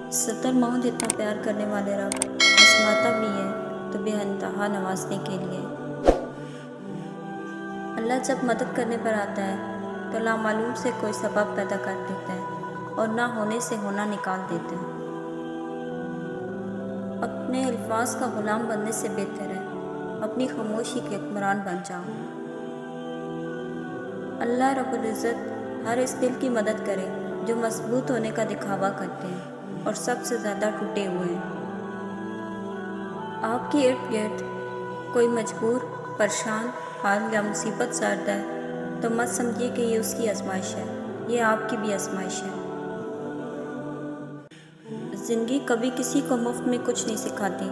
70 माह जितना प्यार करने वाले रब आजमाता भी है तो बे इंतहा नवाजने के लिए। अल्लाह जब मदद करने पर आता है तो लामालूम से कोई सबब पैदा कर देता है और ना होने से होना निकाल देता है। अपने अल्फाज का गुलाम बनने से बेहतर है अपनी खामोशी के हुक्मरान बन जाओ। अल्लाह रब्बुल इज़्ज़त हर इस दिल की मदद करे जो मजबूत होने का दिखावा करते हैं और सबसे ज़्यादा टूटे हुए हैं। आपके इर्द गिर्द कोई मजबूर, परेशान हाल या मुसीबत सर्द है तो मत समझिए कि ये उसकी आजमाइश है, ये आपकी भी आजमाइश है। ज़िंदगी कभी किसी को मुफ्त में कुछ नहीं सिखाती।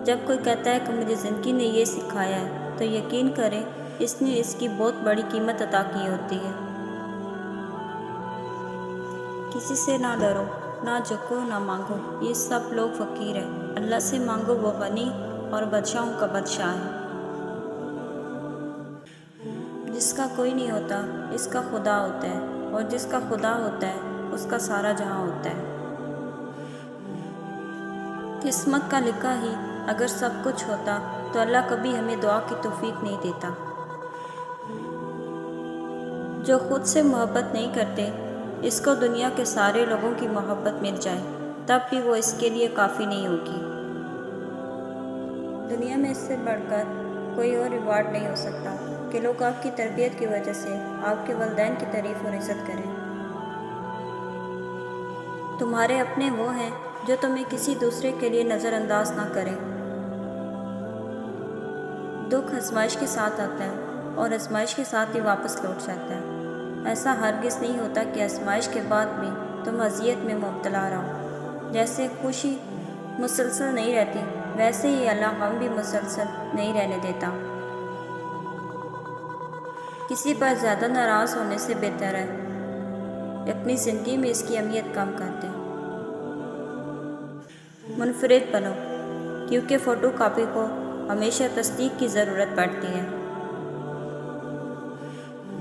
जब कोई कहता है कि मुझे ज़िंदगी ने ये सिखाया है तो यकीन करें इसने इसकी बहुत बड़ी कीमत अदा की होती है। किसी से ना डरो, ना झुको, ना मांगो, ये सब लोग फ़कीर हैं। अल्लाह से मांगो, वो गनी और बादशाहों का बादशाह है। जिसका कोई नहीं होता इसका खुदा होता है और जिसका खुदा होता है उसका सारा जहां होता है। किस्मत का लिखा ही अगर सब कुछ होता तो अल्लाह कभी हमें दुआ की तौफीक नहीं देता। जो खुद से मोहब्बत नहीं करते इसको दुनिया के सारे लोगों की मोहब्बत मिल जाए तब भी वो इसके लिए काफ़ी नहीं होगी। दुनिया में इससे बढ़कर कोई और रिवार्ड नहीं हो सकता कि लोग आपकी तरबियत की वजह से आपके वालिदैन की तारीफ़ और इज़्ज़त करें। तुम्हारे अपने वो हैं जो तुम्हें किसी दूसरे के लिए नज़रअंदाज ना करें। दुख आजमाइश के साथ आता है और आजमाइश के साथ ही वापस लौट जाता है। ऐसा हरगिज़ नहीं होता कि आजमाइश के बाद भी तुम अज़ियत में मुब्तला रहो। जैसे खुशी मुसलसल नहीं रहती वैसे ही अल्लाह गम भी मुसलसल नहीं रहने देता। किसी पर ज़्यादा नाराज़ होने से बेहतर है अपनी ज़िंदगी में इसकी अहमियत कम कर दें। मुनफरिद बनो क्योंकि फ़ोटो कापी को हमेशा तस्दीक की ज़रूरत पड़ती है।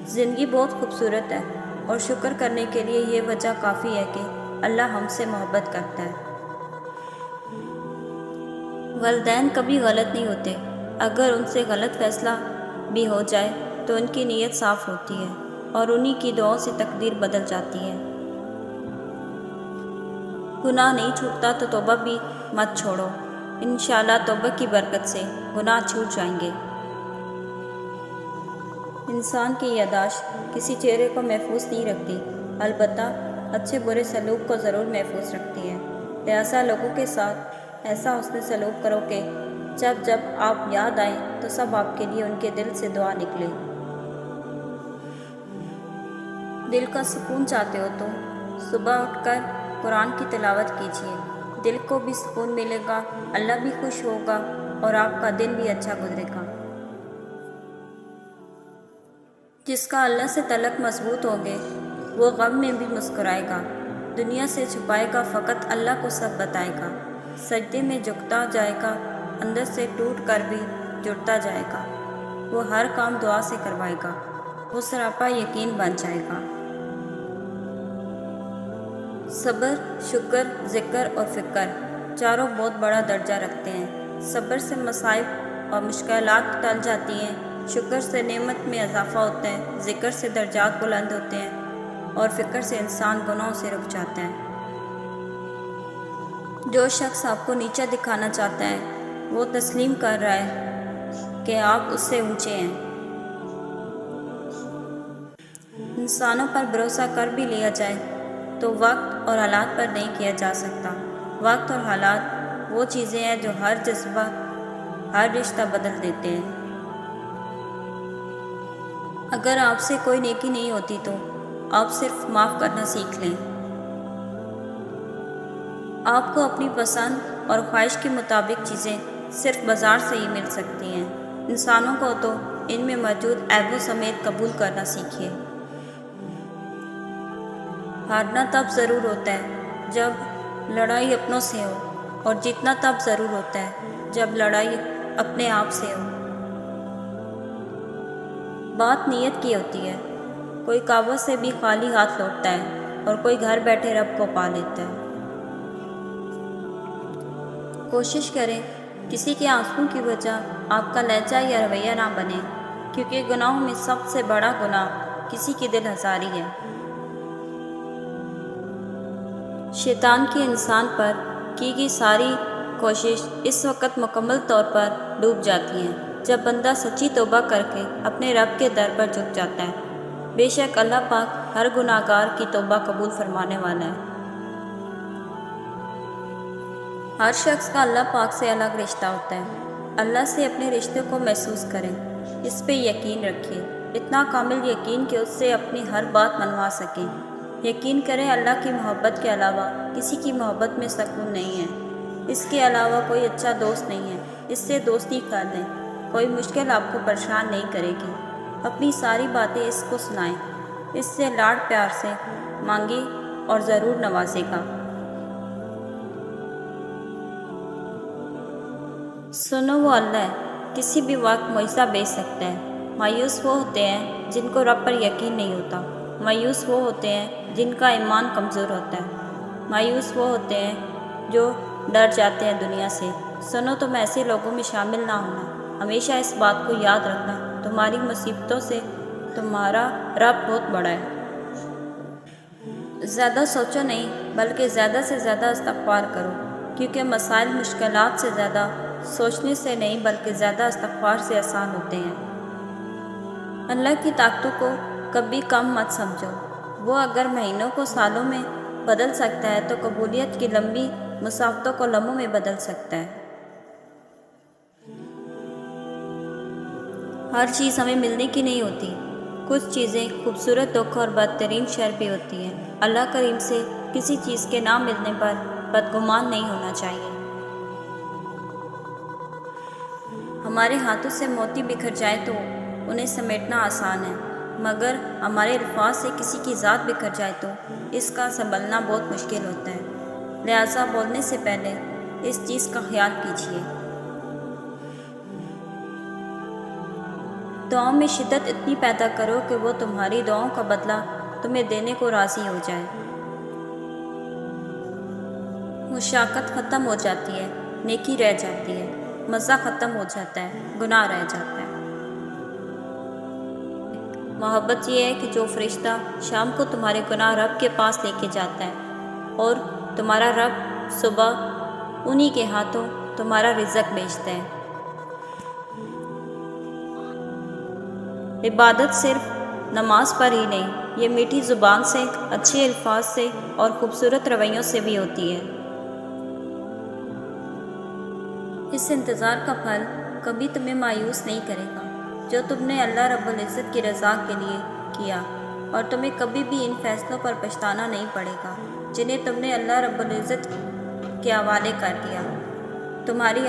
ज़िंदगी बहुत खूबसूरत है और शुक्र करने के लिए ये वजह काफ़ी है कि अल्लाह हमसे मोहब्बत करता है। वालिदैन कभी गलत नहीं होते। अगर उनसे गलत फ़ैसला भी हो जाए तो उनकी नीयत साफ़ होती है और उन्हीं की दुआओं से तकदीर बदल जाती है। गुनाह नहीं छूटता तो तौबा भी मत छोड़ो। इंशाअल्लाह तौबा की बरकत से गुनाह छूट जाएंगे। इंसान की यादाश्त किसी चेहरे को महफूज नहीं रखती, अलबत्ता अच्छे बुरे सलूक को ज़रूर महफूज रखती है। लिहाजा लोगों के साथ ऐसा हुस्न सलूक करो कि जब जब आप याद आएं तो सब आपके लिए उनके दिल से दुआ निकले। दिल का सुकून चाहते हो तो सुबह उठकर कुरान की तिलावत कीजिए। दिल को भी सुकून मिलेगा, अल्लाह भी खुश होगा और आपका दिन भी अच्छा गुजरेगा। जिसका अल्लाह से तल्लुक़ मजबूत होंगे वो गम में भी मुस्कुराएगा। दुनिया से छुपाएगा फ़कत अल्लाह को सब बताएगा। सजदे में झुकता जाएगा, अंदर से टूट कर भी जुड़ता जाएगा। वो हर काम दुआ से करवाएगा, वो सरापा यकीन बन जाएगा। सब्र, शुक्र, ज़िक्र और फ़िक्र चारों बहुत बड़ा दर्जा रखते हैं। सब्र से मसाइब और मुश्किलात टल जाती हैं, शुक्र से नेमत में इजाफ़ा होता है, ज़िक्र से दर्जात बुलंद होते हैं और फ़िक्र से इंसान गुनाहों से रुक जाता है। जो शख्स आपको नीचा दिखाना चाहता है वो तस्लीम कर रहा है कि आप उससे ऊंचे हैं। इंसानों पर भरोसा कर भी लिया जाए तो वक्त और हालात पर नहीं किया जा सकता। वक्त और हालात वो चीज़ें हैं जो हर जज्बा, हर रिश्ता बदल देते हैं। अगर आपसे कोई नेकी नहीं होती तो आप सिर्फ माफ़ करना सीख लें। आपको अपनी पसंद और ख्वाहिश के मुताबिक चीज़ें सिर्फ बाज़ार से ही मिल सकती हैं। इंसानों को तो इनमें मौजूद ऐबों समेत कबूल करना सीखिए। हारना तब ज़रूर होता है जब लड़ाई अपनों से हो और जीतना तब ज़रूर होता है जब लड़ाई अपने आप से हो। बात नीयत की होती है। कोई काबा से भी खाली हाथ लौटता है और कोई घर बैठे रब को पा लेता है। کوشش کریں کسی کے آنسوں کی وجہ آپ کا لہجہ یا رویہ نہ بنے، کیونکہ گناہوں میں سب سے بڑا گناہ کسی کی دل آزاری ہے۔ شیطان کی انسان پر کی گئی ساری کوشش اس وقت مکمل طور پر ڈوب جاتی ہیں جب بندہ سچی توبہ کر کے اپنے رب کے در پر جھک جاتا ہے۔ بے شک اللہ پاک ہر گناہ گار کی توبہ قبول فرمانے والا ہے۔ ہر شخص کا اللہ پاک سے الگ رشتہ ہوتا ہے۔ اللہ سے اپنے رشتے کو محسوس کریں، اس پہ یقین رکھیں، اتنا کامل یقین کہ اس سے اپنی ہر بات منوا سکیں۔ یقین کریں اللہ کی محبت کے علاوہ کسی کی محبت میں سکون نہیں ہے، اس کے علاوہ کوئی اچھا دوست نہیں ہے، اس سے دوستی کر لیں، کوئی مشکل آپ کو پریشان نہیں کرے گی۔ اپنی ساری باتیں اس کو سنائیں، اس سے لاڈ پیار سے مانگیں اور ضرور نوازے گا۔ سنو وہ اللہ ہے، کسی بھی وقت معجزہ بھیج سکتا ہے۔ مایوس وہ ہوتے ہیں جن کو رب پر یقین نہیں ہوتا، مایوس وہ ہوتے ہیں جن کا ایمان کمزور ہوتا ہے، مایوس وہ ہوتے ہیں جو ڈر جاتے ہیں دنیا سے۔ سنو تم ایسے لوگوں میں شامل نہ ہونا، ہمیشہ اس بات کو یاد رکھنا تمہاری مصیبتوں سے تمہارا رب بہت بڑا ہے۔ زیادہ سوچو نہیں بلکہ زیادہ سے زیادہ استغفار کرو، کیونکہ مسائل مشکلات سے زیادہ سوچنے سے نہیں بلکہ زیادہ استغفار سے آسان ہوتے ہیں۔ اللہ کی طاقتوں کو کبھی کم مت سمجھو، وہ اگر مہینوں کو سالوں میں بدل سکتا ہے تو قبولیت کی لمبی مسافتوں کو لمحوں میں بدل سکتا ہے۔ ہر چیز ہمیں ملنے کی نہیں ہوتی، کچھ چیزیں خوبصورت دکھ اور بدترین شر بھی ہوتی ہیں۔ اللہ کریم سے کسی چیز کے نہ ملنے پر بدگمان نہیں ہونا چاہیے۔ ہمارے ہاتھوں سے موتی بکھر جائے تو انہیں سمیٹنا آسان ہے، مگر ہمارے الفاظ سے کسی کی ذات بکھر جائے تو اس کا سنبھلنا بہت مشکل ہوتا ہے۔ لہٰذا بولنے سے پہلے اس چیز کا خیال کیجیے۔ دعاؤں میں شدت اتنی پیدا کرو کہ وہ تمہاری دعاؤں کا بدلہ تمہیں دینے کو راضی ہو جائے۔ مشقت ختم ہو جاتی ہے، نیکی رہ جاتی ہے، مزہ ختم ہو جاتا ہے، گناہ رہ جاتا ہے۔ محبت یہ ہے کہ جو فرشتہ شام کو تمہارے گناہ رب کے پاس لے کے جاتا ہے اور تمہارا رب صبح انہی کے ہاتھوں تمہارا رزق بھیجتا ہے۔ عبادت صرف نماز پر ہی نہیں، یہ میٹھی زبان سے، اچھے الفاظ سے اور خوبصورت رویوں سے بھی ہوتی ہے۔ اس انتظار کا پھل کبھی تمہیں مایوس نہیں کرے گا جو تم نے اللہ رب العزت کی رضا کے لیے کیا، اور تمہیں کبھی بھی ان فیصلوں پر پچھتانا نہیں پڑے گا جنہیں تم نے اللہ رب العزت کے حوالے کر دیا۔ تمہاری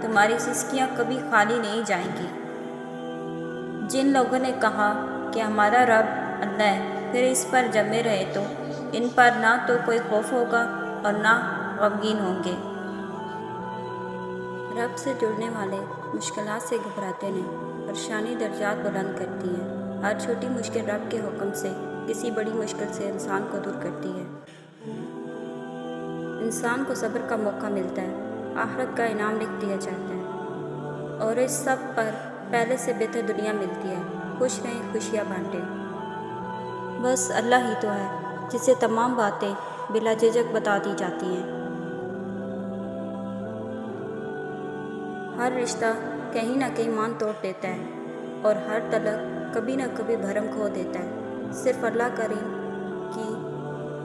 تمہاری سسکیاں کبھی خالی نہیں جائیں گی۔ جن لوگوں نے کہا کہ ہمارا رب اللہ ہے، پھر اس پر جمے رہے تو ان پر نہ تو کوئی خوف ہوگا اور نہ غمگین ہوں گے۔ رب سے جڑنے والے مشکلات سے گھبراتے نہیں، پریشانی درجات بلند کرتی ہے۔ ہر چھوٹی مشکل رب کے حکم سے کسی بڑی مشکل سے انسان کو دور کرتی ہے۔ انسان کو صبر کا موقع ملتا ہے، آخرت کا انعام لکھ دیا جاتا ہے، اور اس سب پر پہلے سے بہتر دنیا ملتی ہے۔ خوش رہیں، خوشیاں بانٹیں۔ بس اللہ ہی تو ہے جسے تمام باتیں بلا جھجک بتا دی جاتی ہیں۔ ہر رشتہ کہیں نہ کہیں مان توڑ دیتا ہے، اور ہر طلق کبھی نہ کبھی بھرم کھو دیتا ہے۔ صرف اللہ کریم کی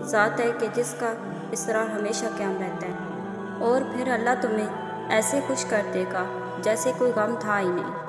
ذات ہے کہ جس کا اسرار ہمیشہ قائم رہتا ہے، اور پھر اللہ تمہیں ایسے خوش کر دے گا جیسے کوئی غم تھا ہی نہیں۔